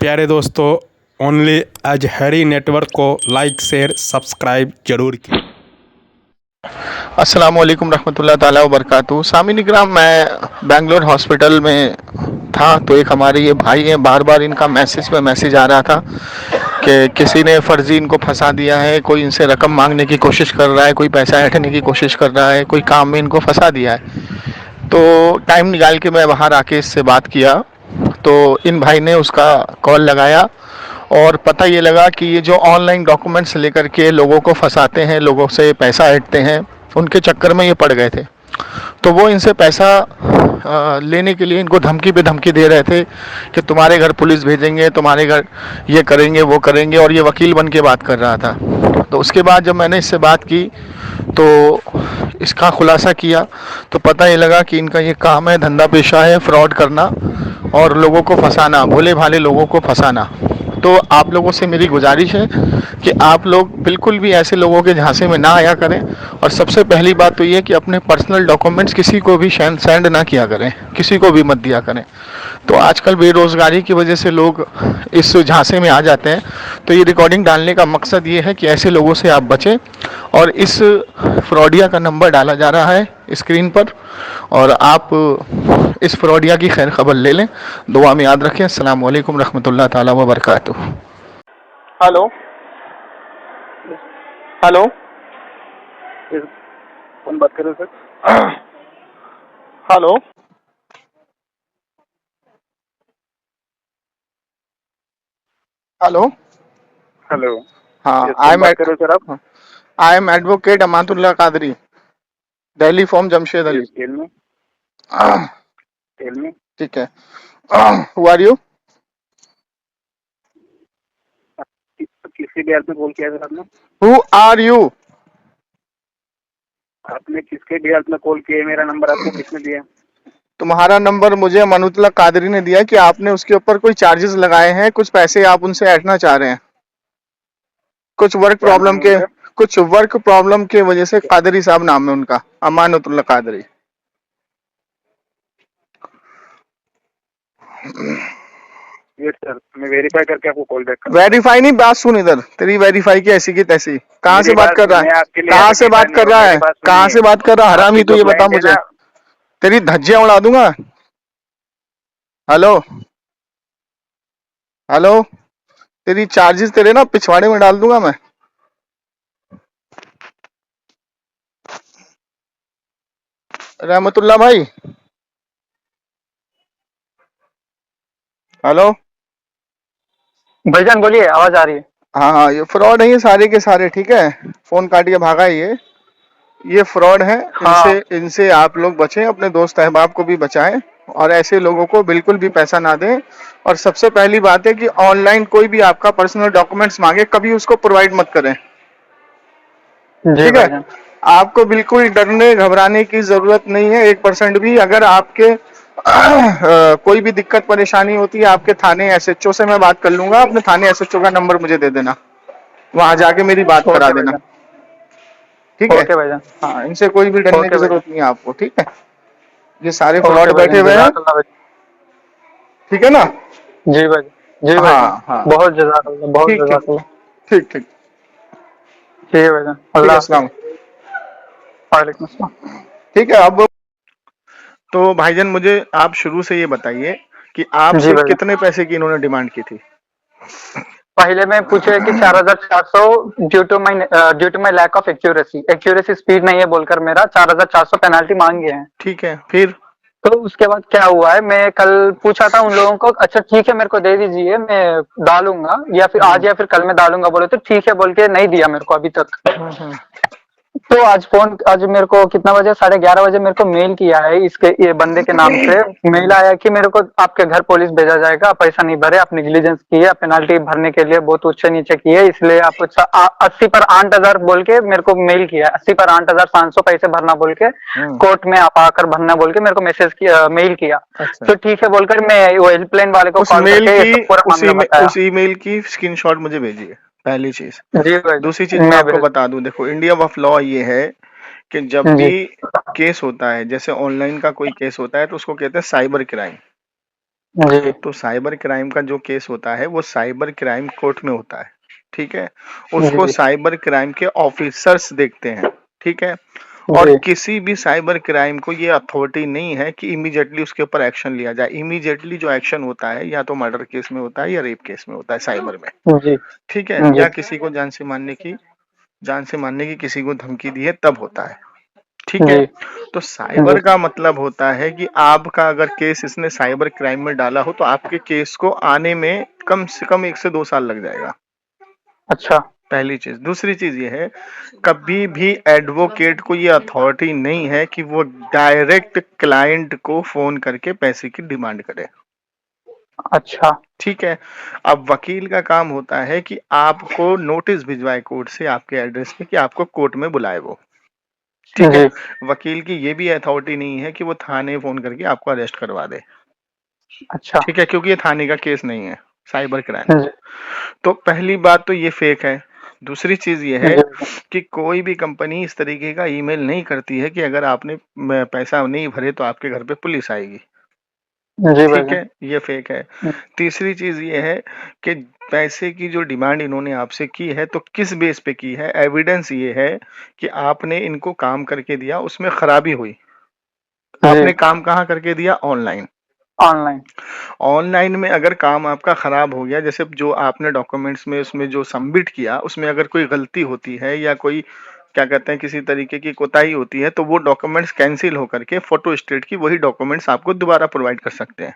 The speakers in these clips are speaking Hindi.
प्यारे दोस्तों, ओनली आज हैरी नेटवर्क को लाइक शेयर सब्सक्राइब जरूर कीजिए। अस्सलाम वालेकुम रहमतुल्लाह ताला व बरकातहू। सामिन इकराम, मैं बेंगलोर हॉस्पिटल में था तो एक हमारे ये भाई हैं, बार बार इनका मैसेज पे मैसेज आ रहा था कि किसी ने फ़र्ज़ी इनको फंसा दिया है, कोई इनसे रकम मांगने की कोशिश कर रहा है, कोई पैसा ऐंठने की कोशिश कर रहा है, कोई काम में इनको फंसा दिया है। तो टाइम निकाल के मैं बाहर आके इससे बात किया तो इन भाई ने उसका कॉल लगाया और पता ये लगा कि ये जो ऑनलाइन डॉक्यूमेंट्स लेकर के लोगों को फंसाते हैं, लोगों से पैसा ऐंठते हैं, उनके चक्कर में ये पड़ गए थे। तो वो इनसे पैसा लेने के लिए इनको धमकी पे धमकी दे रहे थे कि तुम्हारे घर पुलिस भेजेंगे, तुम्हारे घर ये करेंगे वो करेंगे, और ये वकील बन के बात कर रहा था। तो उसके बाद जब मैंने इससे बात की तो इसका खुलासा किया तो पता ये लगा कि इनका ये काम है, धंधा पेशा है फ्रॉड करना और लोगों को फंसाना, भोले भाले लोगों को फंसाना। तो आप लोगों से मेरी गुजारिश है कि आप लोग बिल्कुल भी ऐसे लोगों के झांसे में ना आया करें, और सबसे पहली बात तो ये कि अपने पर्सनल डॉक्यूमेंट्स किसी को भी सेंड ना किया करें, किसी को भी मत दिया करें। तो आजकल बेरोज़गारी की वजह से लोग इस झांसे में आ जाते हैं। तो ये रिकॉर्डिंग डालने का मकसद ये है कि ऐसे लोगों से आप बचें, और इस फ्रॉडिया का नंबर डाला जा रहा है स्क्रीन पर, और आप इस फ्रॉडिया की खैर खबर ले लें। दुआ में याद रखें। अस्सलाम वालेकुम रहमतुल्लाह ताला व बरकातहू। हेलो हेलो, कौन बात कर रहे हो सर? Hello hello. हेलो। हाँ, कौन बात कर रहे हो सर आप? I am advocate Amatullah Qadri, Delhi from Jamshed Ali. Tell me ठीक है। Who are you? किसके बिहार में कॉल किया सर आपने? Who are you? आपने किसके बिहार में कॉल किया? मेरा नंबर आपको किसने दिया? तुम्हारा नंबर मुझे अमानुल्लाह कादरी ने दिया कि आपने उसके ऊपर कोई चार्जेस लगाए हैं, कुछ पैसे आप उनसे ऐंठना चाह रहे हैं, कुछ वर्क क्या नाम प्रॉब्लम है के उनका? कुछ वर्क प्रॉब्लम के वजह से कादरी साहब नाम है उनका, अमानुल्लाह कादरी। ये सर, मैं वेरीफाई करके आपको कॉल बैक करूंगा। वेरीफाई नहीं, बात सुन इधर, तेरी वेरीफाई की ऐसी की तैसी। कहाँ से मेरी बात कर रहा मैं है? आपके लिए कहाँ से एडवोकेट बात कर नहीं हूँ, रहा मेरी है? बात कहाँ सुनिए। से बात कर रहा है हरामी? आपकी तू जो ये बता क्लाइंट है मुझे, ना, तेरी धज्जियां उड़ा दूंगा। हेलो हेलो, तेरी चार्जेस तेरे ना पिछवाड़े में डाल दूंगा मैं। रहमतुल्लाह भाई, हेलो। भाईजान बोलिए, आवाज आ रही है। हाँ हाँ, ये फ्रॉड है ये सारे के सारे, ठीक है। फोन काट के भागा है ये फ्रॉड है। इनसे हाँ, इनसे आप लोग बचें, अपने दोस्त अहबाब को भी बचाएं, और ऐसे लोगों को बिल्कुल भी पैसा ना दें। और सबसे पहली बात है कि ऑनलाइन कोई भी आपका पर्सनल डॉक्यूमेंट्स मांगे, कभी उसको प्रोवाइड मत करें, जी ठीक है। भाईजान। आपको बिल्कुल डरने घबराने की जरूरत नहीं है 1% भी। अगर आपके कोई भी दिक्कत परेशानी होती है, आपके थाने एसएचओ से मैं बात कर लूंगा, अपने थाने एसएचओ का नंबर मुझे दे देना, वहां जाके मेरी बात करा ओके देना, भाईजान। ठीक है। ओके भाईजान। हाँ, इनसे कोई भी डरने ओके की भाईजान। जरूरत नहीं है आपको, ठीक है। ये सारे ओके फ्रॉड बैठे भाईजान, हुए हैं, जज़ाकल्लाह भाईजान। ठीक है ना। जी भाईजान, जी भाईजान। हाँ हाँ, बहुत जज़ाकल्लाह, बहुत ठीक ठीक जज़ाकल्लाह। ठीक ठीक ठीक है भाईजान, ठीक है, अल्लाह हाफिज़। अस्सलाम। वालेकुम अस्सलाम। ठीक है। अब तो भाईजान, मुझे आप शुरू से ये बताइए कि जी आपसे भाईजान। कितने पैसे की इन्होंने डिमांड की थी? पहले में पूछे कि 4,400 due to my lack of accuracy speed नहीं है बोलकर मेरा 4,400 पेनाल्टी मांगे हैं। ठीक है, फिर? तो उसके बाद क्या हुआ है, मैं कल पूछा था उन लोगों को, अच्छा ठीक है मेरे को दे दीजिए, मैं डालूंगा या फिर आज या फिर कल में डालूंगा, बोले तो ठीक है बोल के नहीं दिया मेरे को अभी तक। हम्म। तो आज मेरे को कितना बजे, 11:30 बजे मेरे को मेल किया है इसके, ये बंदे के नाम से मेल आया कि मेरे को आपके घर पुलिस भेजा जाएगा, आप पैसा नहीं भरे, आप नेग्लिजेंस किए, पेनाल्टी भरने के लिए बहुत ऊंचे नीचे किए, इसलिए आप 80 पर 8,000 बोल के मेरे को मेल किया, 80 पर 8,500 पैसे भरना बोल के, कोर्ट में आप आकर भरना बोल के मेरे को मैसेज किया, मेल किया। अच्छा, तो ठीक है बोलकर मैं वो हेल्पलाइन वाले को उस कॉल मेल करके ये की सब पूरा मामला बताया। उस ईमेल की स्क्रीनशॉट मुझे भेजिए, पहली चीज। जी भाई, दूसरी चीज मैं मैं आपको भेज। बता दूं, देखो इंडिया ऑफ लॉ ये है कि जब जी भी केस होता है, जैसे ऑनलाइन का कोई केस होता है, तो उसको कहते हैं साइबर क्राइम, जी तो साइबर क्राइम का जो केस होता है वो साइबर क्राइम कोर्ट में होता है, ठीक है। उसको जी साइबर क्राइम के ऑफिसर्स देखते हैं, ठीक है। और जी किसी भी साइबर क्राइम को ये अथॉरिटी नहीं है कि इमीडिएटली उसके ऊपर एक्शन लिया जाए। इमीडिएटली जो एक्शन होता है या तो मर्डर केस में होता है या रेप केस में होता है साइबर में, जी ठीक है। जी या किसी को जान से मारने की किसी को धमकी दी है तब होता है, ठीक है। जी तो साइबर का मतलब होता है कि आपका अगर केस इसने साइबर क्राइम में डाला हो तो आपके केस को आने में कम से कम 1 से 2 साल लग जाएगा, अच्छा पहली चीज। दूसरी चीज ये है, कभी भी एडवोकेट को ये अथॉरिटी नहीं है कि वो डायरेक्ट क्लाइंट को फोन करके पैसे की डिमांड करे, अच्छा ठीक है। अब वकील का काम होता है कि आपको नोटिस भिजवाए कोर्ट से आपके एड्रेस पे कि आपको कोर्ट में बुलाए वो, ठीक है। जी वकील की ये भी अथॉरिटी नहीं है कि वो थाने फोन करके आपको अरेस्ट करवा दे, अच्छा ठीक है, क्योंकि ये थाने का केस नहीं है, साइबर क्राइम है। जी तो पहली बात तो ये फेक है। दूसरी चीज ये है जी कि कोई भी कंपनी इस तरीके का ईमेल नहीं करती है कि अगर आपने पैसा नहीं भरे तो आपके घर पे पुलिस आएगी, जी ठीक भाईजान है, ये फेक है। तीसरी चीज ये है कि पैसे की जो डिमांड इन्होंने आपसे की है तो किस बेस पे की है, एविडेंस ये है कि आपने इनको काम करके दिया, उसमें खराबी हुई। जी आपने काम कहाँ करके दिया? ऑनलाइन। ऑनलाइन ऑनलाइन में अगर काम आपका खराब हो गया, जैसे जो आपने डॉक्यूमेंट्स में उसमें जो सबमिट किया उसमें अगर कोई गलती होती है या कोई क्या कहते हैं किसी तरीके की कोताही होती है तो वो डॉक्यूमेंट्स कैंसिल होकर के फोटो स्टेट की वही डॉक्यूमेंट्स आपको दोबारा प्रोवाइड कर सकते हैं,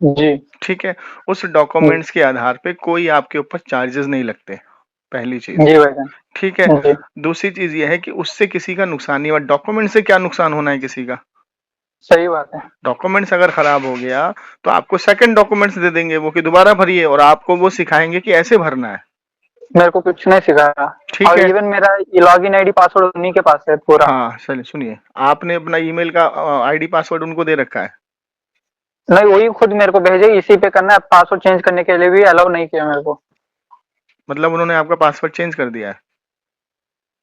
जी ठीक है। उस डॉक्यूमेंट्स के आधार पे कोई आपके ऊपर चार्जेस नहीं लगते, पहली चीज, जी भाईजान ठीक है। जी दूसरी चीज ये है कि उससे किसी का नुकसान नहीं हुआ। डॉक्यूमेंट से क्या नुकसान होना है किसी का? सही बात है। डॉक्यूमेंट्स अगर खराब हो गया तो आपको सेकंड डॉक्यूमेंट्स दे देंगे वो कि दोबारा भरिए, और आपको वो सिखाएंगे कि ऐसे भरना है, मेरे को कुछ नहीं सिखाया ठीक और है। इवन मेरा लॉगिन आईडी पासवर्ड उन्हीं के पास है पूरा। हाँ चलिए सुनिए, आपने अपना ईमेल का आईडी पासवर्ड उनको दे रखा है? नहीं, वही खुद मेरे को भेजे, इसी पे करना है। पासवर्ड चेंज करने के लिए भी अलाउ नहीं किया मेरे को। मतलब उन्होंने आपका पासवर्ड चेंज कर दिया है?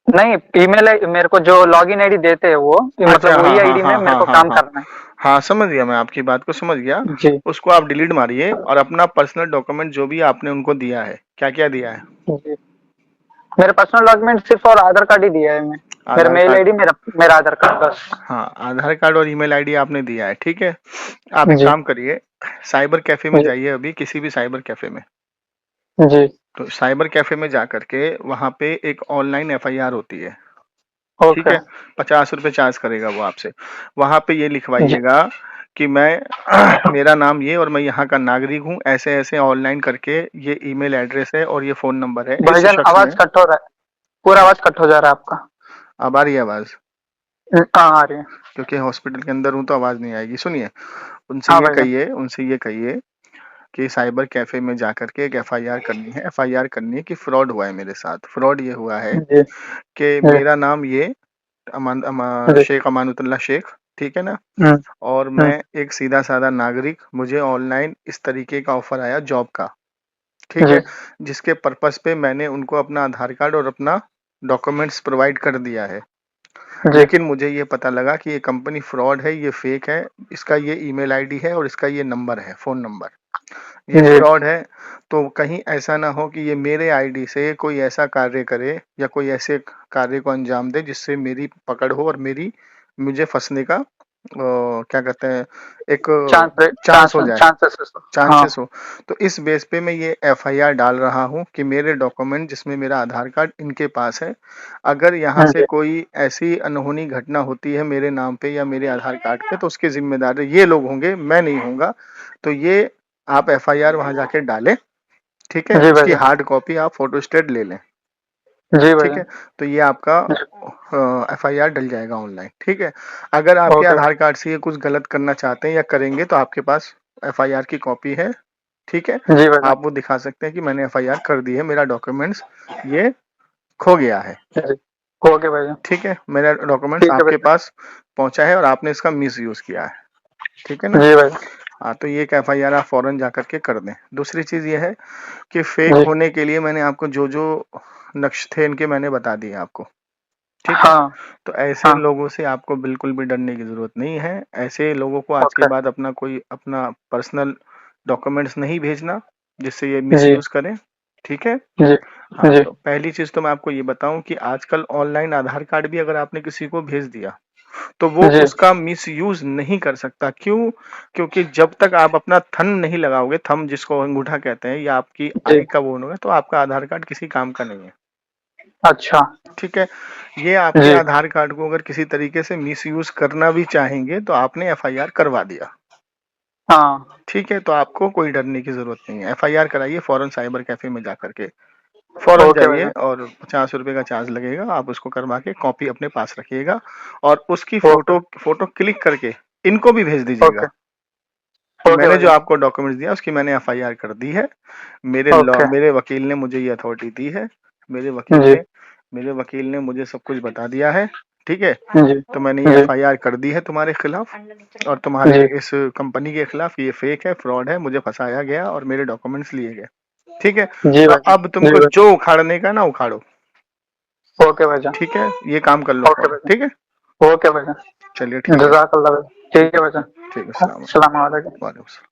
नहीं, ईमेल मेरे को जो लॉगिन आईडी देते हैं वो अच्छा, मतलब वही हाँ हाँ आईडी में हाँ मेरे हाँ को हाँ काम हाँ। करना हाँ समझ गया, मैं आपकी बात को समझ गया। है। जी उसको आप डिलीट मारिए और अपना पर्सनल डॉक्यूमेंट जो भी आपने उनको दिया है, क्या क्या दिया है? जी मेरे पर्सनल डॉक्यूमेंट सिर्फ और आधार कार्ड ही दिया है मैं। मेरा आधार मेल कार्ड, आईडी, मेरा मेरा आधार कार्ड बस। हाँ आधार कार्ड और ईमेल आईडी आपने दिया है, ठीक है। आप एक जी काम करिए, साइबर कैफे में जी जाइए अभी, किसी भी साइबर कैफे में। जी तो साइबर कैफे में जा करके वहां पे एक ऑनलाइन एफआईआर होती है, ठीक ओके। है। 50 रुपए चार्ज करेगा वो आपसे। वहां पे ये जी लिखवाइएगा कि मैं मेरा नाम ये और मैं यहाँ का नागरिक हूँ, ऐसे ऐसे ऑनलाइन करके ये ईमेल एड्रेस है और ये फोन नंबर है इस भाईजान, शख्स आवाज ने। कट हो रहा है, पूरा आवाज कट हो जा रहा है आपका। अब आ रही है आवाज? हाँ आ रही है। क्योंकि हॉस्पिटल के अंदर हूँ तो आवाज नहीं आएगी। सुनिए, हाँ भाईजान। उनसे ये कहिए कि साइबर कैफे में जा करके एक एफआईआर करनी है। एफआईआर करनी है कि फ्रॉड हुआ है मेरे साथ। फ्रॉड ये हुआ है जी कि जी मेरा नाम ये जी शेख अमानुतुल्लाह शेख, ठीक है ना। हम्म और हम्म मैं एक सीधा साधा नागरिक, मुझे ऑनलाइन इस तरीके का ऑफर आया जॉब का, ठीक जी है। जिसके पर्पस पे मैंने उनको अपना आधार कार्ड और अपना डॉक्यूमेंट्स प्रोवाइड कर दिया है। जी लेकिन मुझे ये पता लगा कि ये कंपनी फ्रॉड है, ये फेक है, इसका ये ईमेल आईडी है और इसका ये नंबर है, फोन नंबर, ये जी फ्रॉड है। तो कहीं ऐसा ना हो कि ये मेरे आईडी से कोई ऐसा कार्य करे या कोई ऐसे कार्य को अंजाम दे जिससे मेरी पकड़ हो और मुझे फंसने का क्या कहते हैं, एक चांस हो जाए, चांसेस। हाँ चांसेस हो। तो इस बेस पे मैं ये एफआईआर डाल रहा हूँ कि मेरे डॉक्यूमेंट जिसमें मेरा आधार कार्ड इनके पास है, अगर यहाँ से जी कोई ऐसी अनहोनी घटना होती है मेरे नाम पे या मेरे आधार कार्ड पे तो उसके जिम्मेदार ये लोग होंगे, मैं नहीं होऊंगा। तो ये आप एफआईआर वहां जाके डालें, ठीक है। जी उसकी भाईजान। हार्ड कॉपी आप फोटो स्टेट ले लें, जी ठीक है। भाईजान। तो ये आपका जी, एफआईआर डल जाएगा ऑनलाइन, ठीक है। अगर आपके ओके आधार कार्ड से ये कुछ गलत करना चाहते हैं या करेंगे तो आपके पास एफआईआर की कॉपी है, ठीक है। जी भाईजान। आप वो दिखा सकते हैं कि मैंने एफआईआर कर दी है, मेरा डॉक्यूमेंट्स ये खो गया है, जी ओके भाईजान। ठीक है। मेरा डॉक्यूमेंट्स ठीक है आपके भाईजान। पास पहुंचा है और आपने इसका मिस यूज किया है, ठीक है ना। जी भाईजान। हाँ तो ये एक एफआईआर आप फौरन जा करके कर दें। दूसरी चीज ये है कि फेक जी होने के लिए मैंने आपको जो जो नक्श थे इनके मैंने बता दिए आपको, ठीक है। हाँ तो ऐसे हाँ लोगों से आपको बिल्कुल भी डरने की जरूरत नहीं है। ऐसे लोगों को आज के ओके बाद अपना कोई अपना पर्सनल डॉक्यूमेंट्स नहीं भेजना जिससे ये जी मिसयूज करें, ठीक है। जी हाँ, जी तो पहली चीज तो मैं आपको ये बताऊं कि आजकल ऑनलाइन आधार कार्ड भी अगर आपने किसी को भेज दिया तो वो जी उसका मिसयूज नहीं कर सकता। क्यों? क्योंकि जब तक आप अपना थंब नहीं लगाओगे, थंब जिसको अंगूठा कहते हैं, या आपकी जी। आई का वो होगा, तो आपका आधार कार्ड किसी काम का नहीं है, अच्छा। ठीक है। ये आपके जी। आधार कार्ड को अगर किसी तरीके से मिसयूज करना भी चाहेंगे तो आपने एफआईआर करवा दिया, हाँ। ठीक है। तो आपको कोई डरने की जरूरत नहीं है, एफआईआर कराइए फौरन साइबर कैफे में जा करके, फौरन ओके जाइए, भाईजान। और 50 रुपए का चार्ज लगेगा, आप उसको करवा के कॉपी अपने पास रखिएगा, और उसकी ओके। फोटो फोटो क्लिक करके इनको भी भेज ओके। दीजिएगा कि ओके मैंने जो भाईजान। आपको डॉक्यूमेंट्स दिया उसकी मैंने एफआईआर कर दी है, मेरे लॉ ओके। मेरे वकील ने मुझे ये अथॉरिटी दी है, मेरे वकील जी ने मेरे वकील ने मुझे सब कुछ बता दिया है, ठीक है। जी तो मैंने ये जी एफआईआर कर दी है तुम्हारे खिलाफ, और तुम्हारे जी इस कंपनी के खिलाफ, ये फेक है, फ्रॉड है, मुझे फंसाया गया और मेरे डॉक्यूमेंट्स लिए गए, ठीक है। जी तो भाईजान। अब जी तुमको भाई। जो उखाड़ने का ना उखाड़ो, ओके भाईजान। ठीक है, ये काम कर लो ओके फौरन, ठीक है। भाईजान। ओके भाईजान। चलिए ठीक है, जज़ाकल्लाह भाई। ठीक है भाईजान। ठीक है, अस्सलाम अस्सलाम वालेकुम। वालेकुम सलाम।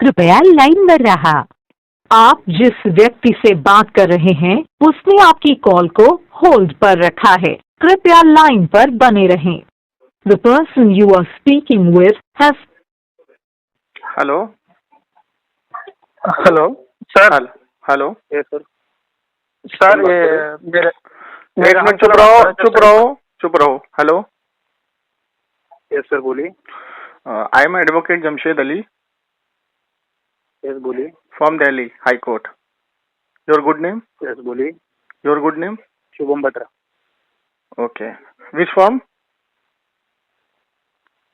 कृपया लाइन पर रहा। आप जिस व्यक्ति से बात कर रहे हैं उसने आपकी कॉल को होल्ड पर रखा है। कृपया लाइन पर बने रहें। The person you are speaking with has hello hello sir. Hello, yes sir. Sir ये मेरे एक मिनट चुप रहो, चुप रहो, चुप रहो। हेलो, यस सर बोलिए। I am advocate Jamshed Ali yes बोलिए। From Delhi high court. Your good name? Yes बोलिए। Your good name? Shubham Batra. Okay, which form?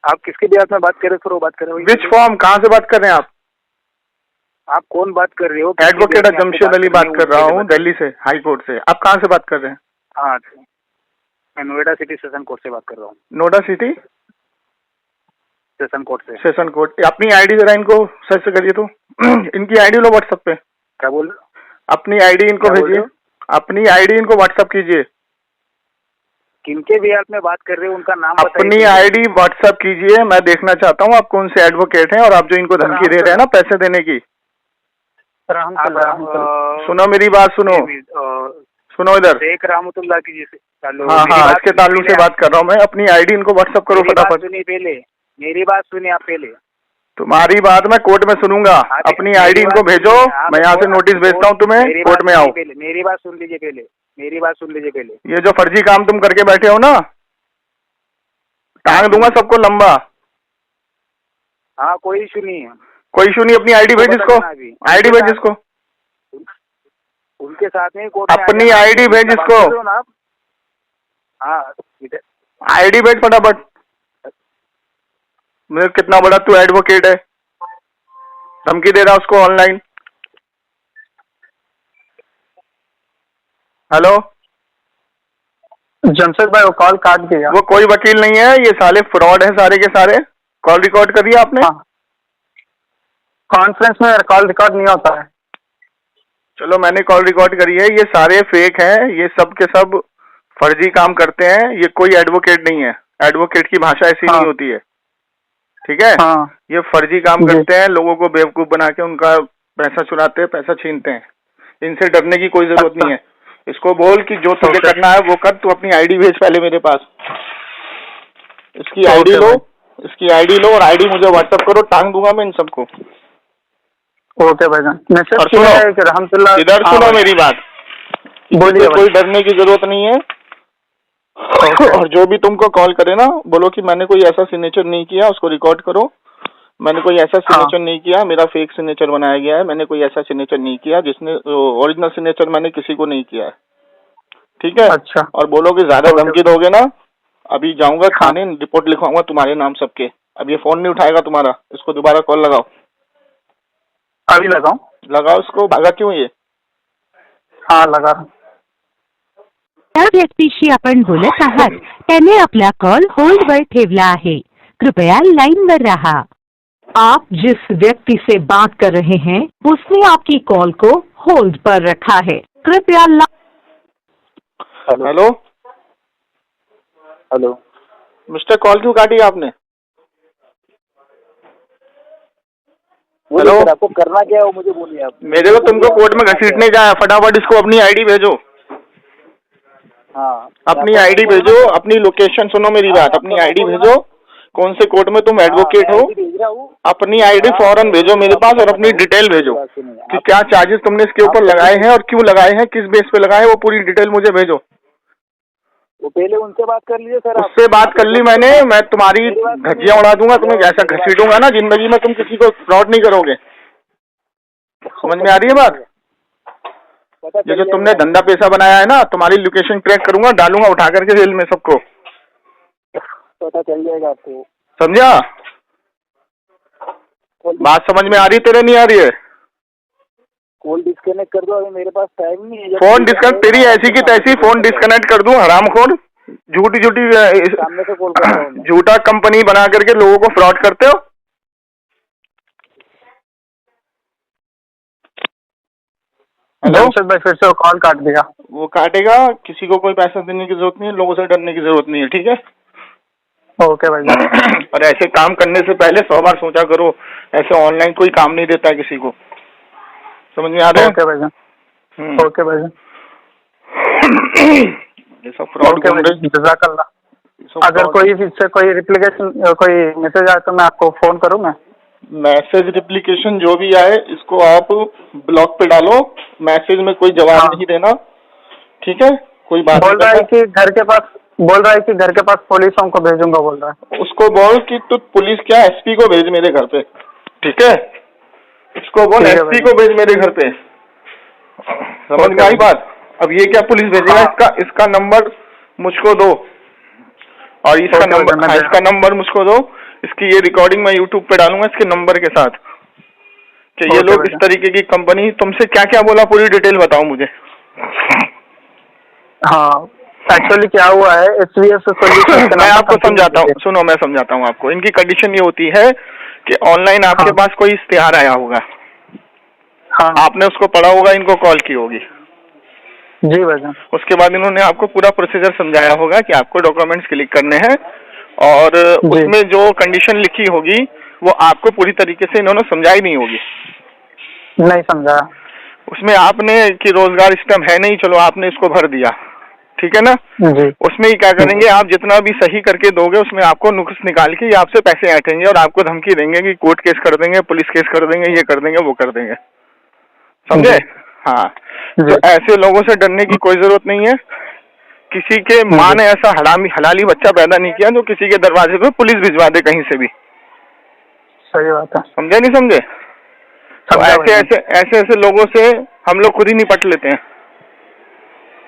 आप किसके बिहाफ में बात कर रहे हो सर? वो बात कर रहे हो? Which form? कहाँ से बात कर रहे हैं आप? आप कौन बात कर रहे हो? एडवोकेट जमशेद अली बात कर रहा हूँ, दिल्ली से, हाई कोर्ट से। आप कहाँ से बात कर रहे हैं? हाँ, मैं नोएडा सिटी सेशन कोर्ट से बात कर रहा हूँ। नोएडा सिटी सेशन कोर्ट से। Session court. अपनी आईडी जरा इनको सर्च करिए तो इनकी आईडी लो व्हाट्सएप पे। क्या बोल रहे हो? अपनी आईडी इनको क्या बोल भेजिए, रहे हो? अपनी आईडी इनको व्हाट्सएप कीजिए। किनके बिहाफ में बात कर रहे हो? उनका नाम बताइए। अपनी आईडी व्हाट्सएप कीजिए, मैं देखना चाहता हूँ आप कौन से एडवोकेट हैं, और आप जो इनको धमकी दे रहे हैं ना पैसे देने की। सुनो मेरी बात, सुनो सुनो इधर। शेख रहमतुल्लाह की जी से हाँ हाँ, इसके ताल्लुक से बात कर रहा हूँ मैं। अपनी आईडी इनको व्हाट्सएप करो फटाफट। सुनिए पहले, मेरी बात सुनिए आप पहले। तुम्हारी बात मैं कोर्ट में सुनूंगा। अपनी आईडी इनको भेजो, मैं यहाँ से नोटिस भेजता हूँ तुम्हें, कोर्ट में आओ। मेरी बात सुन लीजिए पहले, मेरी बात सुन लीजिए पहले। ये जो फर्जी काम तुम करके बैठे हो ना, टांग दूंगा सबको लंबा। हाँ, कोई इशू नहीं है। कोई इशू नहीं। अपनी आईडी भेज इसको, आईडी भेज इसको, उनके साथ में कोर्ट में अपनी आईडी भेज इसको, हाँ आईडी भेज फटाफट। मुझे कितना बड़ा तू एडवोकेट है, धमकी दे रहा उसको ऑनलाइन। हेलो जमशेद भाई वो कॉल काट दिया। वो कोई वकील नहीं है, ये साले फ्रॉड है सारे के सारे। कॉल रिकॉर्ड करिए आपने? हाँ, कॉन्फ्रेंस में कॉल रिकॉर्ड नहीं होता है। चलो मैंने कॉल रिकॉर्ड करी है। ये सारे फेक हैं, ये सब के सब फर्जी काम करते हैं। ये कोई एडवोकेट नहीं है, एडवोकेट की भाषा ऐसी हाँ। नहीं होती है, ठीक है। हाँ। ये फर्जी काम जी। करते हैं, लोगों को बेवकूफ बना के उनका पैसा चुराते हैं, पैसा छीनते हैं। इनसे डरने की कोई जरूरत अच्छा। नहीं है। इसको बोल कि जो तुझे करना है वो कर, तू अपनी आईडी भेज पहले मेरे पास। इसकी आईडी लो, इसकी आईडी लो और आईडी मुझे व्हाट्सएप करो, टांग दूंगा मैं इन सबको। ओके भाईजान। मैसेज और किया सुनो, है कि रहमतुल्लाह। इधर हाँ सुनो भाई। मेरी बात, बोलिए कोई डरने की जरूरत नहीं है। और जो भी तुमको कॉल करे ना, बोलो कि मैंने कोई ऐसा सिग्नेचर नहीं किया, उसको रिकॉर्ड करो। मैंने कोई ऐसा सिग्नेचर नहीं किया, मेरा फेक सिग्नेचर बनाया गया है। मैंने कोई ऐसा सिग्नेचर नहीं किया जिसने ओरिजिनल सिग्नेचर मैंने किसी को नहीं किया है, ठीक है। अच्छा। और बोलो कि ज्यादा धमकी दोगे ना, अभी जाऊंगा हाँ। थाने, रिपोर्ट लिखवाऊंगा तुम्हारे नाम सबके। अब ये फोन नहीं उठाएगा तुम्हारा, इसको दोबारा कॉल लगाओ। अभी लगाऊं? लगाओ इसको, भागा क्यों ये? हाँ लगा रहा हूं। त्या व्यक्तीशी आपण बोलत आहात त्याने आपला कॉल होल्डवर ठेवला आहे। कृपया लाइनवर रहा। आप जिस व्यक्ति से बात कर रहे हैं उसने आपकी कॉल को होल्ड पर रखा है। कृपया हेलो हेलो। मिस्टर, कॉल क्यों काटी आपने? हेलो, आपको करना क्या है वो मुझे बोलिए आप। मेरे को तुमको कोर्ट में घसीटने जाए, फटाफट इसको अपनी आईडी भेजो। हाँ, अपनी आईडी भेजो, अपनी लोकेशन सुनो मेरी बात, अपनी आईडी भेजो, कौन से कोर्ट में तुम एडवोकेट हो, अपनी आईडी फौरन भेजो मेरे पास और अपनी डिटेल भेजो कि क्या चार्जेस तुमने इसके ऊपर लगाए हैं और क्यों लगाए हैं, किस बेस पे लगाए, वो पूरी डिटेल मुझे भेजो। वो पहले उनसे बात कर लीजिए सर। उससे बात कर ली मैंने, मैं तुम्हारी धज्जियां उड़ा दूंगा, तुम्हें ऐसा घसीटूंगा ना जिंदगी में तुम किसी को फ्रॉड नहीं करोगे। समझ में आ रही है बात? ये जो तुमने धंधा पैसा बनाया है ना, तुम्हारी लोकेशन ट्रैक करूंगा, डालूंगा उठा करके जेल में सबको, पता चल जाएगा आपको। समझा? बात समझ में आ रही तेरे, नहीं आ रही है? कॉल डिस्कनेक्ट कर दो, अभी मेरे पास टाइम नहीं है। फोन डिस्कनेक्ट, तेरी ऐसी की तैसी फोन डिस्कनेक्ट कर दूं, हरामखोर, झूठी सामने से कॉल कर रहा हूं मैं। झूठा कंपनी बना करके लोगों को फ्रॉड करते हो। हेलो भाई, फिर से कॉल काट दिया। वो काटेगा, किसी को कोई पैसा देने की जरूरत नहीं है, लोगों से डरने की जरूरत नहीं है, ठीक है? ओके भाई। और ऐसे काम करने से पहले 100 बार सोचा करो, ऐसे ऑनलाइन कोई काम नहीं देता है किसी को। समझ में आ रहा है? ओके भाई। ओके भाई। ये सब फ्रॉड कर रहे हैं। जज़ाकल्लाह। अगर कोई इससे कोई रिप्लिकेशन कोई मैसेज आए तो मैं आपको फोन करूँ मैं? मैसेज रिप्लिकेशन जो भी आए इसको आप ब्लॉक पे डालो, मैसेज में कोई जवाब नहीं देना, ठीक है? कोई बात बोल रहा है कि घर के पास पुलिसों को भेजूंगा, बोल रहा है। उसको बोल कि तू पुलिस क्या, एसपी को भेज मेरे घर पे, ठीक है? उसको बोल एसपी को भेज मेरे घर पे। समझ में आई बात? अब ये क्या पुलिस भेजेगा, इसका नंबर मुझको दो और इसका नंबर मुझको दो। इसकी ये रिकॉर्डिंग मैं यूट्यूब पे डालूंगा इसके नंबर के साथ कि ये लोग इस तरीके की कंपनी, तुमसे क्या क्या बोला, पूरी डिटेल बताओ मुझे। हाँ, एक्चुअली क्या हुआ है, एसवीएस सॉल्यूशन मैं आपको समझाता हूँ, सुनो मैं समझाता हूँ आपको। इनकी कंडीशन ये होती है कि ऑनलाइन आपके पास कोई इश्तिहार आया होगा, हाँ, आपने उसको पढ़ा होगा, इनको कॉल की होगी, जी भाई। उसके बाद इन्होंने आपको पूरा प्रोसीजर समझाया होगा कि आपको डॉक्यूमेंट्स क्लिक करने हैं और उसमें जो कंडीशन लिखी होगी वो आपको पूरी तरीके से इन्होंने समझाई नहीं होगी। नहीं समझा। उसमें आपने कि रोजगार सिस्टम है नहीं, चलो आपने इसको भर दिया, ठीक है ना? जी। उसमें ही क्या करेंगे, आप जितना भी सही करके दोगे उसमें आपको नुक्स निकाल के आपसे पैसे ऐंठेंगे और आपको धमकी देंगे कि कोर्ट केस कर देंगे, पुलिस केस कर देंगे, ये कर देंगे, वो कर देंगे। समझे? हाँ, तो ऐसे लोगों से डरने की कोई जरूरत नहीं है। किसी के माँ ने ऐसा हलाली बच्चा पैदा नहीं किया जो किसी के दरवाजे पे पुलिस भिजवा दे कहीं से भी। सही बात है। समझे नहीं समझे? तो ऐसे लोगों से हम लोग खुद ही निपट लेते हैं।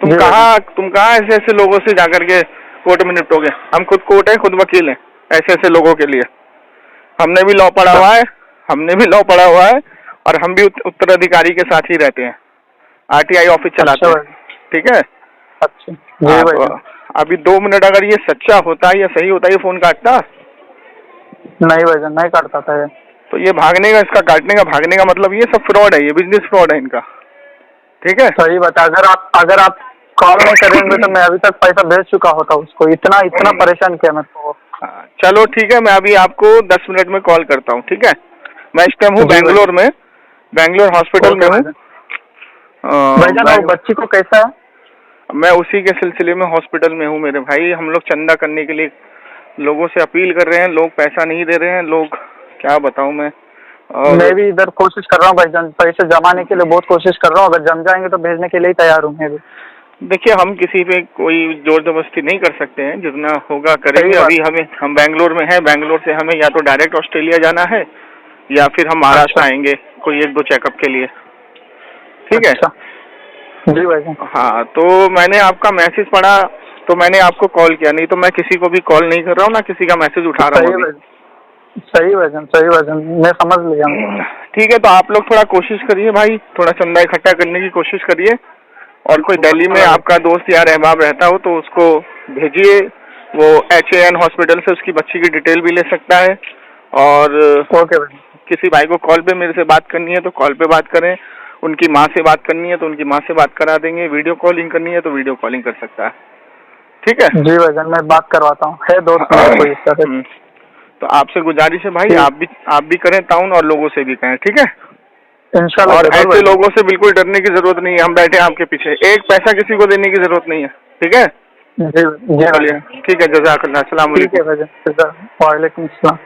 तुम कहाँ ऐसे लोगों से जाकर के कोर्ट में निपटोगे? हम खुद कोर्ट है, खुद वकील हैं ऐसे लोगों के लिए। हमने भी लॉ पढ़ा हुआ है और हम भी उत्तराधिकारी के साथ ही रहते हैं, आरटीआई ऑफिस चलाते हैं, ठीक है? अच्छा तो अभी 2 मिनट अगर ये सच्चा होता या सही होता, ये फोन काटता नहीं भाई, नहीं काटता था ये। तो ये भागने का, इसका काटने का, भागने का मतलब ये सब फ्रॉड है, ये बिजनेस फ्रॉड है इनका, ठीक है? सही बात है। अगर आप कॉल नहीं करेंगे तो मैं अभी तक पैसा भेज चुका होता उसको। इतना परेशान किया मैं तो। चलो ठीक है, मैं अभी आपको 10 मिनट में कॉल करता हूँ, ठीक है? मैं इस टाइम हूँ बैंगलोर में, बैंगलोर हॉस्पिटल में हूँ। भाईजान, बच्ची को कैसा है? मैं उसी के सिलसिले में हॉस्पिटल में हूँ मेरे भाई। हम लोग चंदा करने के लिए लोगों से अपील कर रहे हैं, लोग पैसा नहीं दे रहे हैं, लोग क्या बताऊँ मैं। मैं भी इधर कोशिश कर रहा हूँ भाईजान, पैसे जमाने के लिए बहुत कोशिश कर रहा हूँ। अगर जम जाएंगे तो भेजने के लिए तैयार हूँ मैं भी। देखिए, हम किसी पे कोई जोर जबरदस्ती नहीं कर सकते हैं, जितना होगा करेंगे। अभी हम बैंगलोर में हैं, बैंगलोर से हमें या तो डायरेक्ट ऑस्ट्रेलिया जाना है या फिर हम महाराष्ट्र आएंगे कोई 1-2 चेकअप के लिए, ठीक है? जी भाई। हाँ, तो मैंने आपका मैसेज पढ़ा तो मैंने आपको कॉल किया, नहीं तो मैं किसी को भी कॉल नहीं कर रहा हूँ, ना किसी का मैसेज उठा रहा हूँ। सही भाईजान, मैं समझ लिया। ठीक है, तो आप लोग थोड़ा कोशिश करिए भाई, थोड़ा चंदा इकट्ठा करने की कोशिश करिए। और कोई दिल्ली में आपका दोस्त या रहबाब रहता हो तो उसको भेजिए, वो HAN हॉस्पिटल से उसकी बच्ची की डिटेल भी ले सकता है। और किसी भाई को कॉल पे मेरे से बात करनी है तो कॉल पे बात करें, उनकी माँ से बात करनी है तो उनकी माँ से बात करा देंगे, वीडियो कॉलिंग करनी है तो वीडियो कॉलिंग कर सकता है, ठीक है? जी भाईजान, मैं बात करवाता हूँ, है दोस्त कोई इस तरह। तो आपसे गुजारिश है भाई, आप भी करें ताउन और लोगों से भी कहें, ठीक है? इंशाल्लाह। और ऐसे लोगों से बिल्कुल डरने की जरूरत नहीं है, हम बैठे हैं आपके पीछे, एक पैसा किसी को देने की जरूरत नहीं है, ठीक है? जी चलिए ठीक है, जज़ाकल्लाह, अस्सलाम ठीक है वालेकुम। भाई, वालेकुम सलाम।